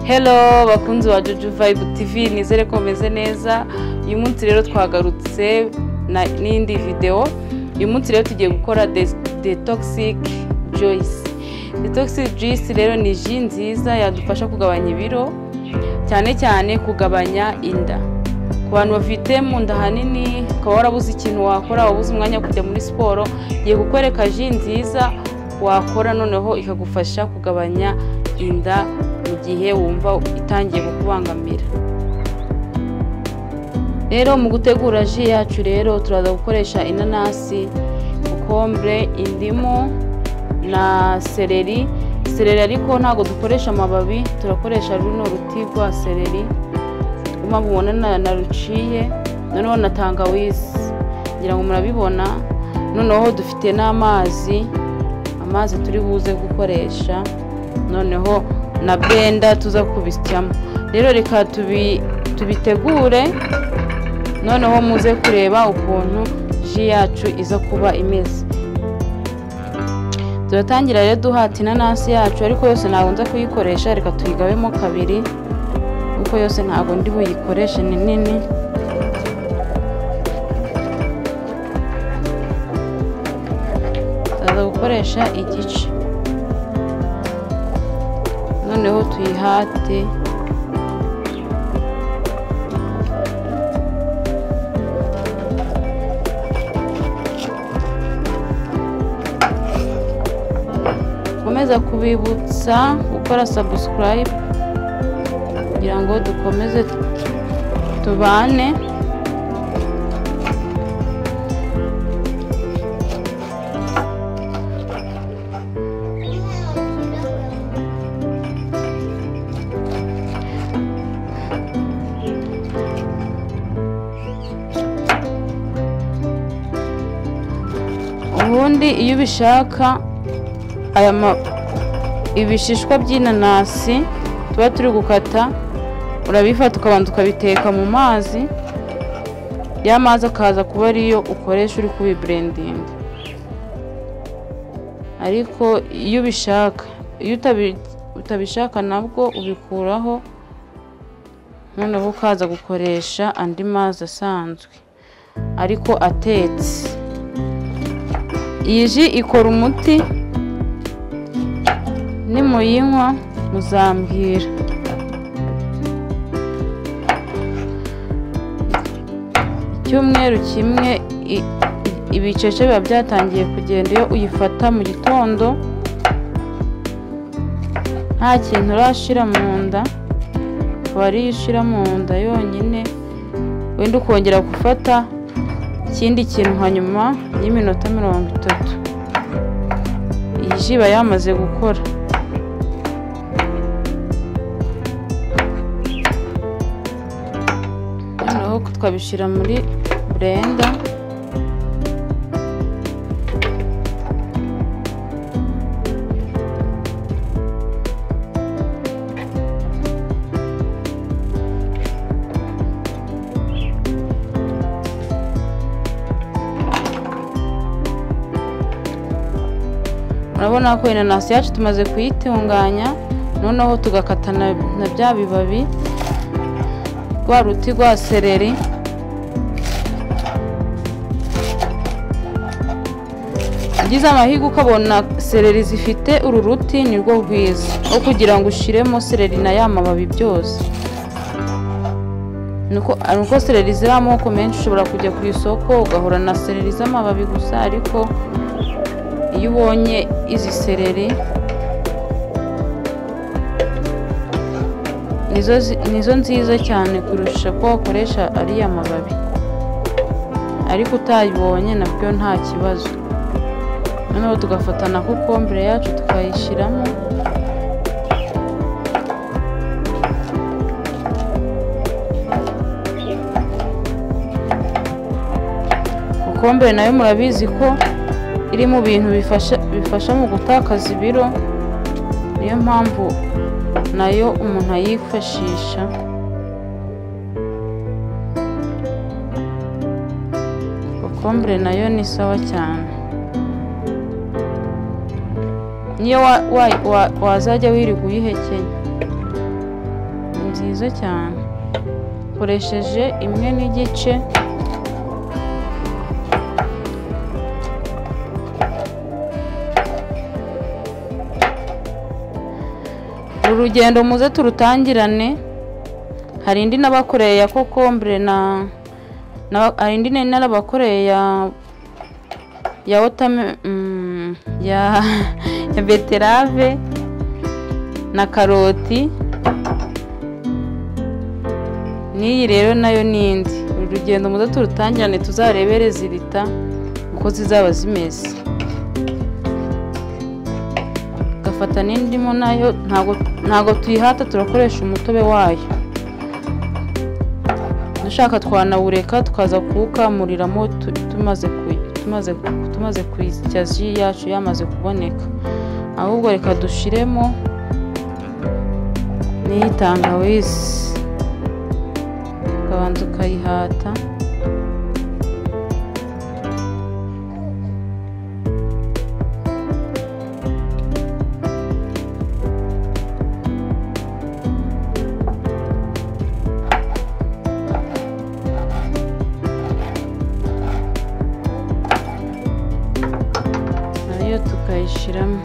Hello bakunzi wa Jojo Vibe TV, nizere ko meze neza. Uyu munsi rero twagarutse n'indi video. Uyu munsi rero tugiye gukora detoxic juice. Detoxic juice rero ni ji nziza yadufasha kugabanya ibiro, cyane cyane kugabanya inda. Ku bantu bafite mu nda hanini, ko warabuze ikintu wakora, wabuze umwanya kujya muri siporo, giye gukwereka ji nziza wakora noneho ikagufasha kugabanya inda mu gihe wumva itangiye kukubangamira. Rero mu gutegura ji yacu rero turaza gukoresha inanasi, kokombure, indimu na seleri. Seleri ariko ntago dukoresha amababi, turakoresha runo ruti rwa seleri mubona na ruciye, noneho na tangawizi, ngira ngo murabibona. Noneho dufite n'amazi turi buze gukoresha, noneho na blender tuza kubisyamo. Rero reka tubitegure, noneho muze kureba ukuntu ji yacu iza kuba imeze. Turatangira rero duhata inanasi yacu, ariko yose ntabwo nza kuyikoresha, reka tuyigabemo kabiri kuko yose ntabwo ndi buyikoreshe, ni nini. Tuza gukoresha igice, noneho tuyihate. Komeza kubibutsa gukora subscribe kugira ngo dukomeze tubane. Ubundi iyo ubishaka ibishishwa by'inanasi tuba turi gukata, urabifata ukabanza ukabiteka mu mazi, ya mazi akaza kuba ariyo ukoresha uri kubiblendinga. Ariko iyo ubishaka, iyo utabishaka nabwo ubikuraho, noneho ukaza gukoresha andi mazi asanzwe ariko atetse. Iyi ji ikora umuti, nimuyinywa muzambwira. Icyumweru kimwe ibicece biba byatangiye kugenda iyo uyifata mu gitondo, nta kintu urashira mu nda, wari ushira mu nda yonyine, wenda ukongera gufata ikindi kintu hanyuma y'iminota 30. Iyi ji iba yamaze gukora. Noneho twabishira muri blender. Urabona ko inanasi yacu tumaze kuyitunganya, noneho tugakata na bya bibabi rwa ruti rwa seleri. Ugize amahirwe ukabona seleri zifite uru ruti, ni rwo rwiza aho kugira ngo ushiremo seleri na ya mababi byose. Nuko seleri ziri amoko menshi, ushobora kujya ku isoko ugahura na seleri z'amababi gusa, ariko iyo ubonye izi seleri nizo nziza cyane kurusha ko wakoresha ariya mababi, ariko utayibonye nabyo nta kibazo. Noneho tugafata na kokombure yacu tukayishiramo, kokombure nayo murabizi ko iri mu bintu bifasha mu gutakaza ibiro, niyo mpamvu nayo umuntu ayifashisha. Kokombure nayo ni sawa cyane. niyo wazajya wirirwa uyihekenya. nziza cyane. Koresheje imwe n'igice. Urugendo muze turutangirane. Hari indi nabakoreye ya kokombure hari indi narabakoreye ya beterave na karoti. N'iyi rero nayo nindi. Urugendo muze turutangirane tuzarebere zirita uko zizaba zimeze. Gafata n'indimo nayo ntago tuyihata, turakoresha umutobe wayo. Dushaka twanawureka tukaza kuwukamuriramo tumaze kuyisya ji yacu yamaze kuboneka. Ahubwo reka dushiremo n'iyi tangawizi, ukabanza ukayihata. Nayo tukayishiramo.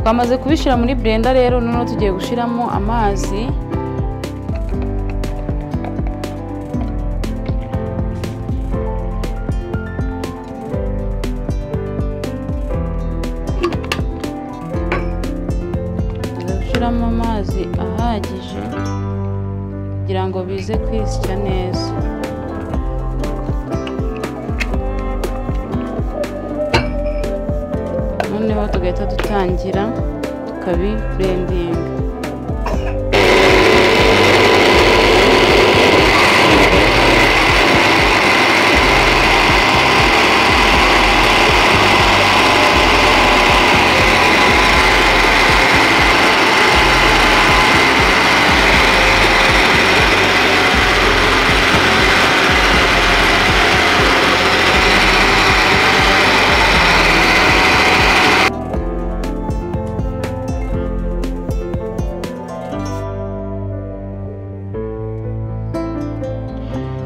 Twamaze kubishira muri blender rero, none tugiye gushiramo amazi. Gushiramo amazi ahagije kugira ngo bize kwisya neza. Noneho tugahita dutangira tukabiblendinga.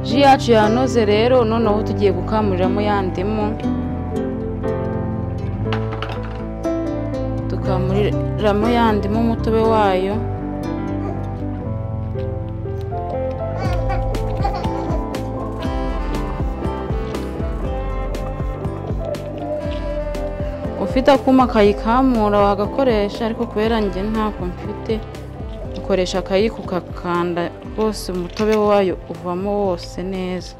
Ji yacu yanoze rero, noneho tugiye gukamuriramo ya ndimu. Tukamuriramo ya ndimu umutobe wayo. Ufite akuma kayikamura wagakoresha, ariko kubera njye ntako mfite, ukoresha akayiko kakanda rwose umutobe wayo uvamo wose neza.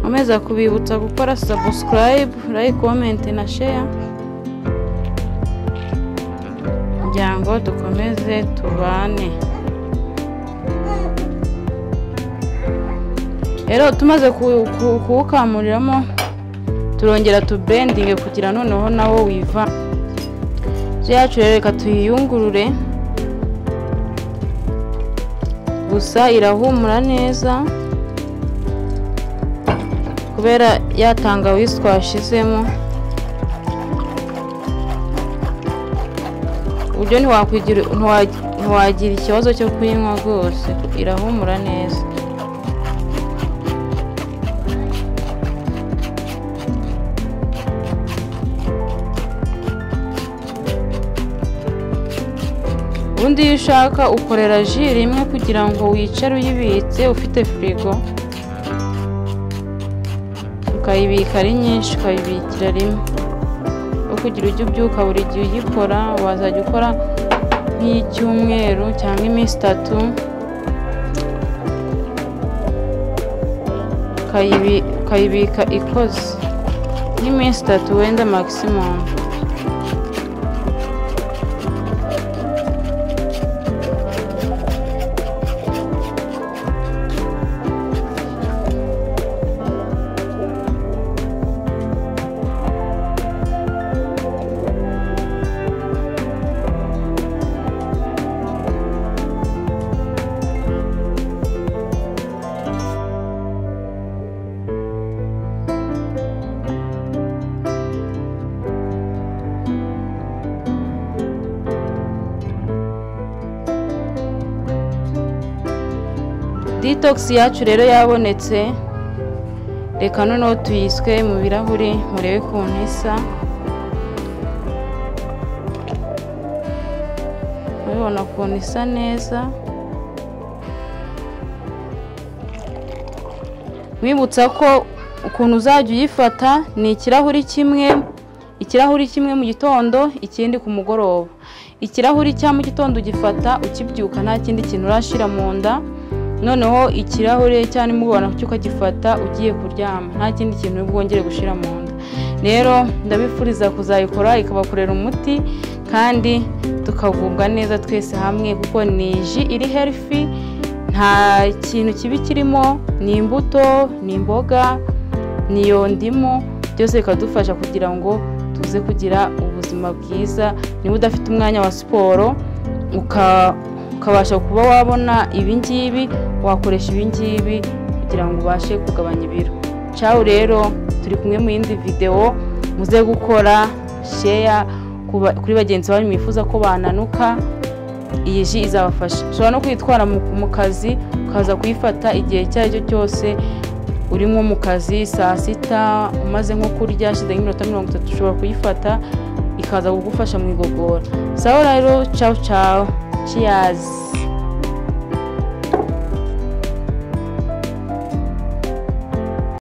Nkomeza kubibutsa gukora subscribe, like, comment na share kugira ngo dukomeze tubane. Rero tumaze kuwukamuriramo turongera tublendinge kugira noneho nawo wiva. Ji yacu reka tuyiyungurure, gusa irahumura neza kubera ya tangawizi twashizemo. Uburyo ntiwagira ikibazo cyo kuyinywa rwose, irahumura neza. Ubundi iyo ushaka ukorera ji rimwe kugira ngo wicare uyibitse ufite firigo, ukayibika ari nyinshi, ukayibikira rimwe. Kugira ujye ubyuka buri gihe uyikora, wazajya ukora nk'icyumweru cyangwa iminsi 3, ukayibika ikoze nk'iminsi 3 wenda maximum. detox yacu rero yabonetse. Reka noneho tuyiswe mu birahuri murebe ukuntu isa. Murabona ukuntu isa neza. Mwibutsa ko ukuntu uzajya uyifata ni ikirahuri kimwe mu gitondo, ikindi ku mugoroba. Ikirahuri cya mu gitondo ugifata ukibyuka nta kindi kintu urashira mu nda, noneho ikirahure cya nimugoroba cyo ukagifata ugiye kuryama nta kindi kintu bwongere gushira mu nda. Rero ndabifuriza kuzayikora ikabakorera umuti kandi tukagubwa neza twese hamwe, kuko ni ji iri healthy, nta kintu kibi kirimo, ni imbuto, ni imboga, niyo ndimu, byose bikadufasha kugira ngo tuze kugira ubuzima bwiza. Niba udafite umwanya wa siporo ukabasha kuba wabona ibingibi, wakoresha ibingibi kugira ngo ubashe kugabanya ibiro. Ciao rero, turi kumwe mu yindi video, muze gukora share kuri bagenzi banyu mwifuza ko bananuka. Iyi ji izabafasha. Ushobora no kwitwara mu kazi ukaza kuyifata igihe cyaryo cyose urimo mu kazi, saa sita umaze nko kurya shize nk'iminota 30, ushobora kuyifata ikaza kugufasha mu igogora. Sawa rero, ciao ciao, cheers.